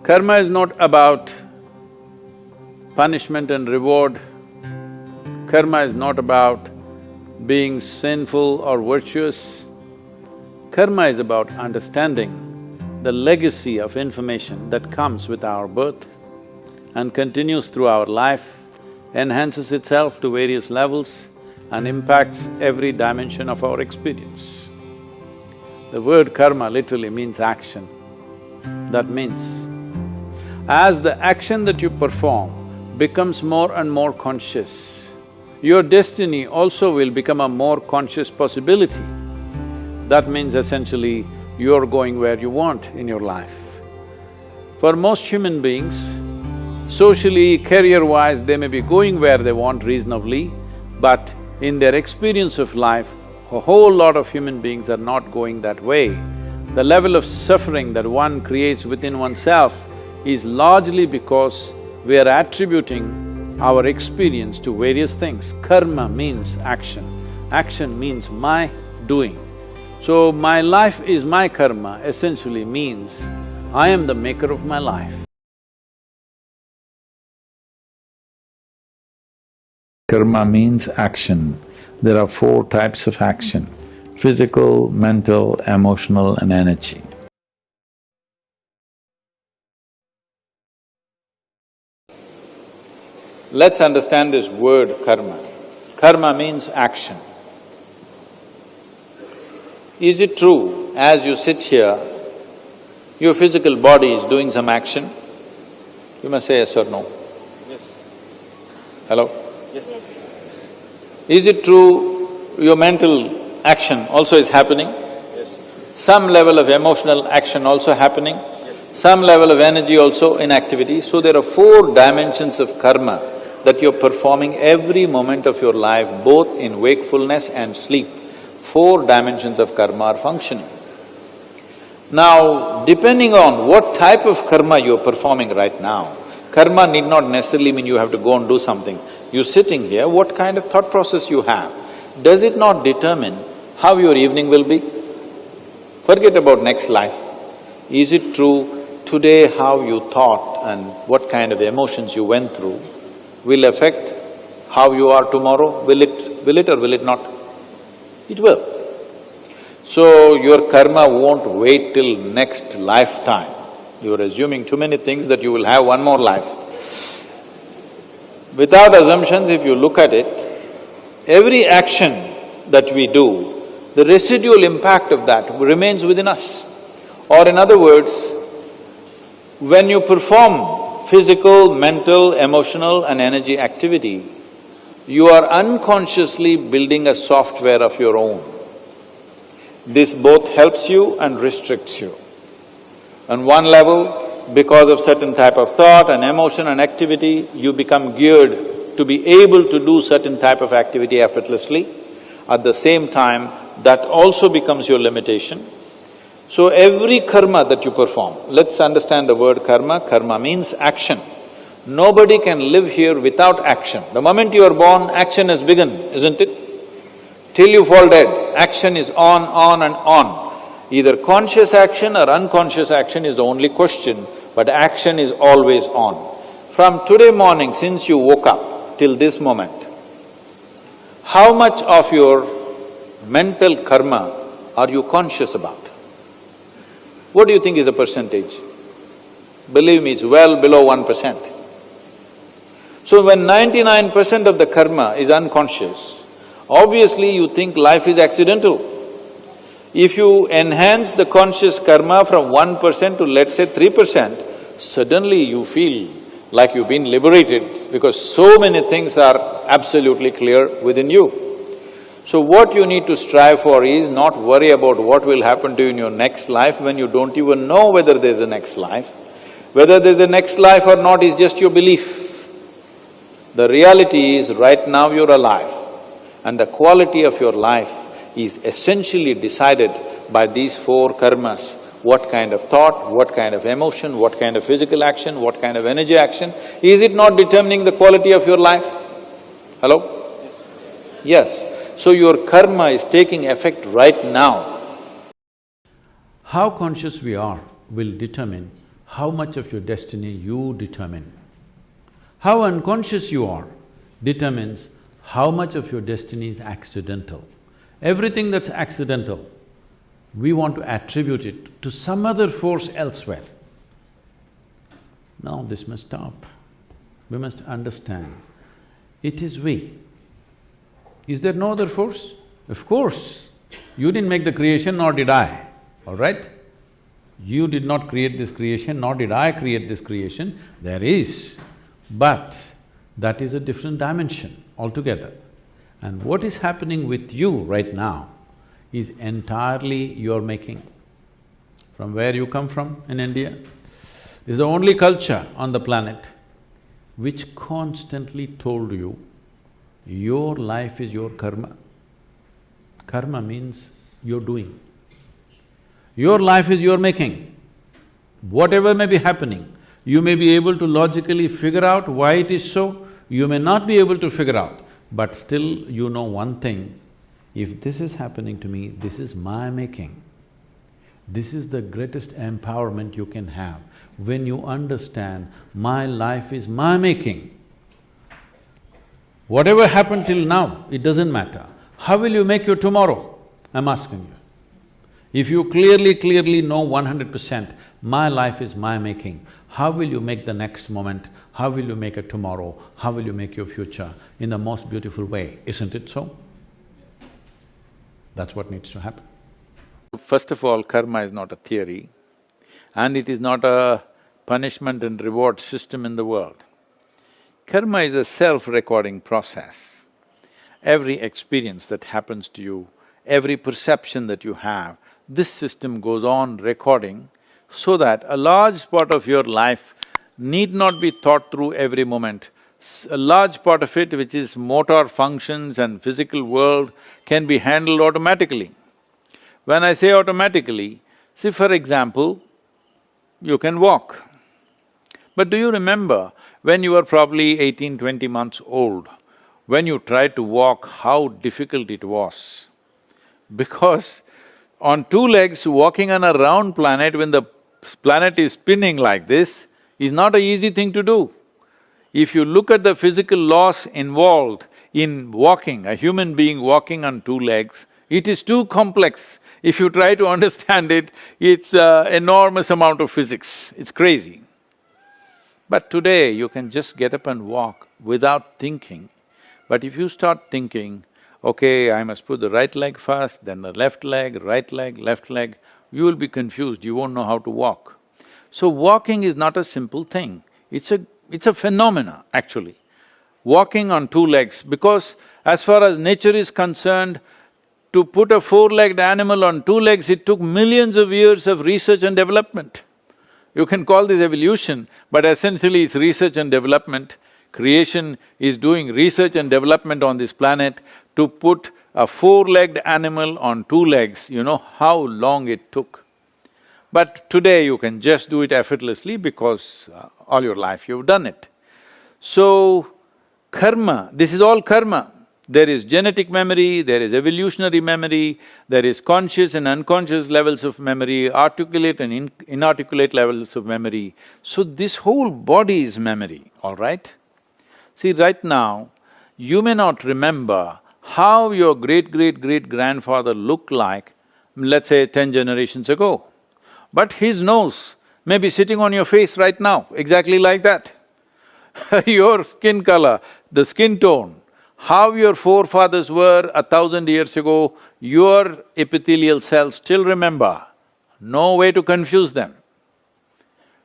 Karma is not about punishment and reward. Karma is not about being sinful or virtuous. Karma is about understanding the legacy of information that comes with our birth and continues through our life, enhances itself to various levels and impacts every dimension of our experience. The word karma literally means action. That means, as the action that you perform becomes more and more conscious, your destiny also will become a more conscious possibility. That means essentially, you're going where you want in your life. For most human beings, socially, career-wise, they may be going where they want reasonably, but in their experience of life, a whole lot of human beings are not going that way. The level of suffering that one creates within oneself is largely because we are attributing our experience to various things. Karma means action. Action means my doing. So, my life is my karma essentially means I am the maker of my life. Karma means action. There are four types of action: physical, mental, emotional and energy. Let's understand this word karma. Karma means action. Is it true, as you sit here, your physical body is doing some action? You must say yes or no. Yes. Hello? Yes. Is it true your mental action also is happening? Yes. Some level of emotional action also happening? Yes. Some level of energy also in activity. So there are four dimensions of karma that you're performing every moment of your life, both in wakefulness and sleep. Four dimensions of karma are functioning. Now, depending on what type of karma you're performing right now, karma need not necessarily mean you have to go and do something. You're sitting here, what kind of thought process you have, does it not determine how your evening will be? Forget about next life. Is it true today how you thought and what kind of emotions you went through will affect how you are tomorrow? Will it or will it not? It will. So, your karma won't wait till next lifetime. You're assuming too many things that you will have one more life. Without assumptions, if you look at it, every action that we do, the residual impact of that remains within us. Or in other words, when you perform physical, mental, emotional and energy activity, you are unconsciously building a software of your own. This both helps you and restricts you. On one level, because of certain type of thought and emotion and activity, you become geared to be able to do certain type of activity effortlessly. At the same time, that also becomes your limitation. So every karma that you perform, let's understand the word karma. Karma means action. Nobody can live here without action. The moment you are born, action has begun, isn't it? Till you fall dead, action is on and on. Either conscious action or unconscious action is the only question, but action is always on. From today morning, since you woke up till this moment, how much of your mental karma are you conscious about? What do you think is the percentage? Believe me, it's well below 1%. So when 99% of the karma is unconscious, obviously you think life is accidental. If you enhance the conscious karma from 1% to let's say 3%, suddenly you feel like you've been liberated because so many things are absolutely clear within you. So what you need to strive for is not worry about what will happen to you in your next life when you don't even know whether there's a next life. Whether there's a next life or not is just your belief. The reality is right now you're alive and the quality of your life is essentially decided by these four karmas. What kind of thought, what kind of emotion, what kind of physical action, what kind of energy action. Is it not determining the quality of your life? Hello? Yes. So your karma is taking effect right now. How conscious we are will determine how much of your destiny you determine. How unconscious you are determines how much of your destiny is accidental. Everything that's accidental, we want to attribute it to some other force elsewhere. Now this must stop. We must understand, it is we. Is there no other force? Of course, you didn't make the creation, nor did I, all right? You did not create this creation, nor did I create this creation. There is, but that is a different dimension altogether. And what is happening with you right now is entirely your making. From where you come from in India, this is the only culture on the planet which constantly told you, your life is your karma. Karma means you're doing. Your life is your making. Whatever may be happening, you may be able to logically figure out why it is so, you may not be able to figure out, but still you know one thing, if this is happening to me, this is my making. This is the greatest empowerment you can have, when you understand, my life is my making. Whatever happened till now, it doesn't matter. How will you make your tomorrow? I'm asking you. If you clearly know 100%, my life is my making, how will you make the next moment? How will you make a tomorrow? How will you make your future in the most beautiful way? Isn't it so? That's what needs to happen. First of all, karma is not a theory, and it is not a punishment and reward system in the world. Karma is a self-recording process. Every experience that happens to you, every perception that you have, this system goes on recording so that a large part of your life need not be thought through every moment. A large part of it, which is motor functions and physical world, can be handled automatically. When I say automatically, see for example, you can walk. But do you remember when you were probably 18, 20 months old, when you tried to walk, how difficult it was? Because on two legs, walking on a round planet when the planet is spinning like this is not an easy thing to do. If you look at the physical laws involved in walking, a human being walking on two legs, it is too complex. If you try to understand it, it's an enormous amount of physics, it's crazy. But today, you can just get up and walk without thinking. But if you start thinking, okay, I must put the right leg first, then the left leg, left leg, you will be confused, you won't know how to walk. So walking is not a simple thing, it's a phenomena actually. Walking on two legs, because as far as nature is concerned, to put a four-legged animal on two legs, it took millions of years of research and development. You can call this evolution, but essentially it's research and development. Creation is doing research and development on this planet to put a four-legged animal on two legs, you know how long it took. But today you can just do it effortlessly because all your life you've done it. So, karma, this is all karma. There is genetic memory, there is evolutionary memory, there is conscious and unconscious levels of memory, articulate and inarticulate levels of memory. So this whole body is memory, all right? See, right now, you may not remember how your great-great-great-grandfather looked like, let's say 10 generations ago. But his nose may be sitting on your face right now, exactly like that. Your skin color, the skin tone, how your forefathers were 1,000 years ago, your epithelial cells still remember. No way to confuse them.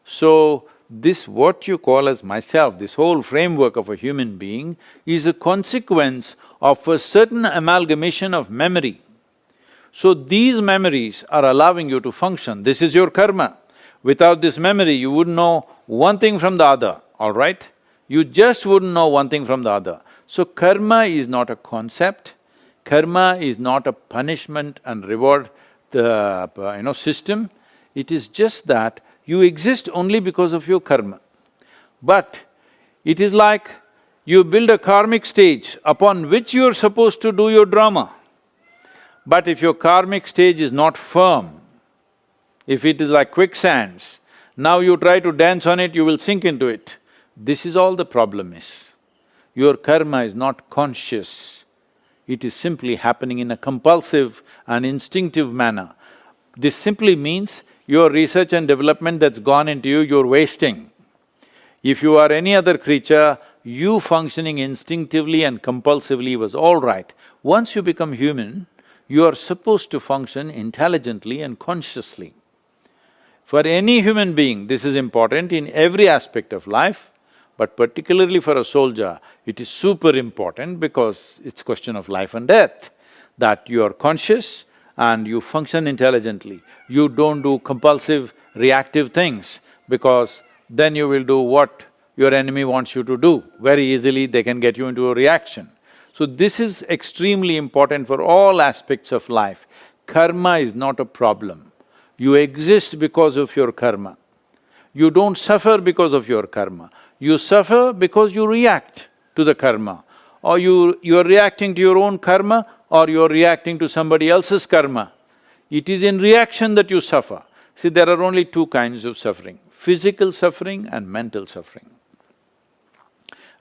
So, this what you call as myself, this whole framework of a human being is a consequence of a certain amalgamation of memory. So these memories are allowing you to function, this is your karma. Without this memory, you wouldn't know one thing from the other, all right? You just wouldn't know one thing from the other. So karma is not a concept, karma is not a punishment and reward system, it is just that you exist only because of your karma. But it is like you build a karmic stage upon which you're supposed to do your drama. But if your karmic stage is not firm, if it is like quicksands, Now you try to dance on it, you will sink into it. This is all the problem is. Your karma is not conscious, it is simply happening in a compulsive and instinctive manner. This simply means your research and development that's gone into you, you're wasting. If you are any other creature, you functioning instinctively and compulsively was all right. Once you become human, you are supposed to function intelligently and consciously. For any human being, this is important in every aspect of life, but particularly for a soldier, it is super important because it's question of life and death, that you are conscious and you function intelligently. You don't do compulsive, reactive things, because then you will do what your enemy wants you to do. Very easily they can get you into a reaction. So this is extremely important for all aspects of life. Karma is not a problem. You exist because of your karma. You don't suffer because of your karma. You suffer because you react to the karma. Or you're reacting to your own karma, or you're reacting to somebody else's karma. It is in reaction that you suffer. See, there are only two kinds of suffering, physical suffering and mental suffering.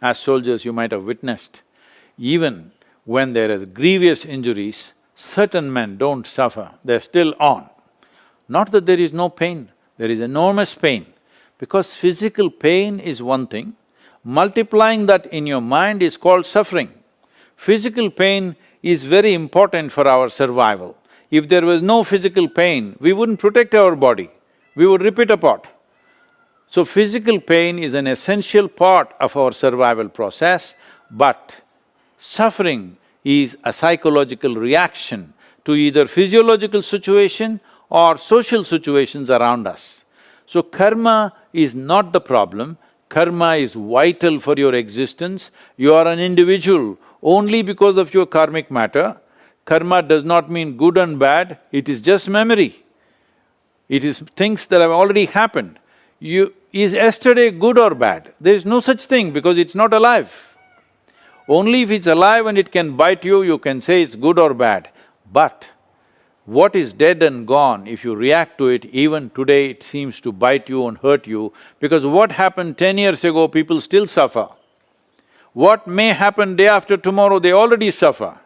As soldiers, you might have witnessed, even when there is grievous injuries, certain men don't suffer, they're still on. Not that there is no pain, there is enormous pain, because physical pain is one thing, multiplying that in your mind is called suffering. Physical pain is very important for our survival. If there was no physical pain, we wouldn't protect our body, we would rip it apart. So physical pain is an essential part of our survival process, but suffering is a psychological reaction to either physiological situation or social situations around us. So karma is not the problem, karma is vital for your existence. You are an individual only because of your karmic matter. Karma does not mean good and bad, it is just memory. It is things that have already happened. Is yesterday good or bad? There is no such thing because it's not alive. Only if it's alive and it can bite you, you can say it's good or bad. But what is dead and gone, if you react to it, even today it seems to bite you and hurt you, because what happened 10 years ago, people still suffer. What may happen day after tomorrow, they already suffer.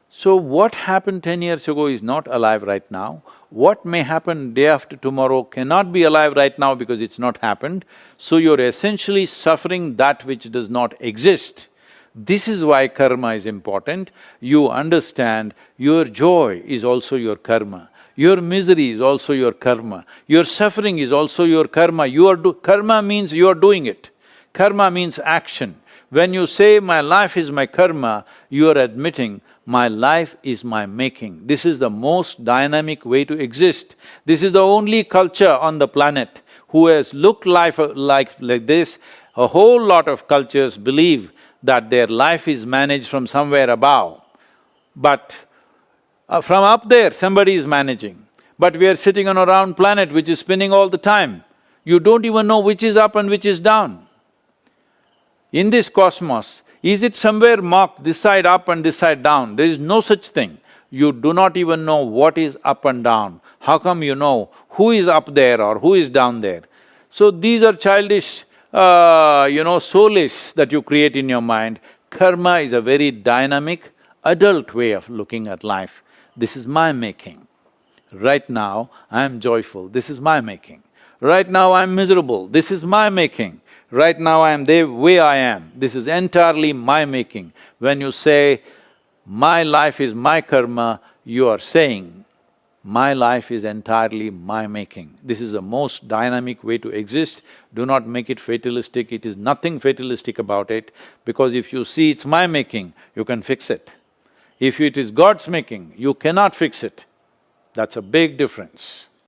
So what happened 10 years ago is not alive right now. What may happen day after tomorrow cannot be alive right now because it's not happened. So you're essentially suffering that which does not exist. This is why karma is important. You understand your joy is also your karma, your misery is also your karma, your suffering is also your karma. Karma means you are doing it. Karma means action. When you say, my life is my karma, you are admitting, my life is my making. This is the most dynamic way to exist. This is the only culture on the planet who has looked life like this. A whole lot of cultures believe that their life is managed from somewhere above, but from up there somebody is managing. But we are sitting on a round planet which is spinning all the time. You don't even know which is up and which is down. In this cosmos, is it somewhere marked this side up and this side down? There is no such thing. You do not even know what is up and down. How come you know who is up there or who is down there? So these are childish, soulish that you create in your mind. Karma is a very dynamic, adult way of looking at life. This is my making. Right now, I am joyful, this is my making. Right now, I am miserable, this is my making. Right now, I am the way I am, this is entirely my making. When you say, my life is my karma, you are saying, my life is entirely my making. This is the most dynamic way to exist. Do not make it fatalistic, it is nothing fatalistic about it, because if you see it's my making, you can fix it. If it is God's making, you cannot fix it. That's a big difference.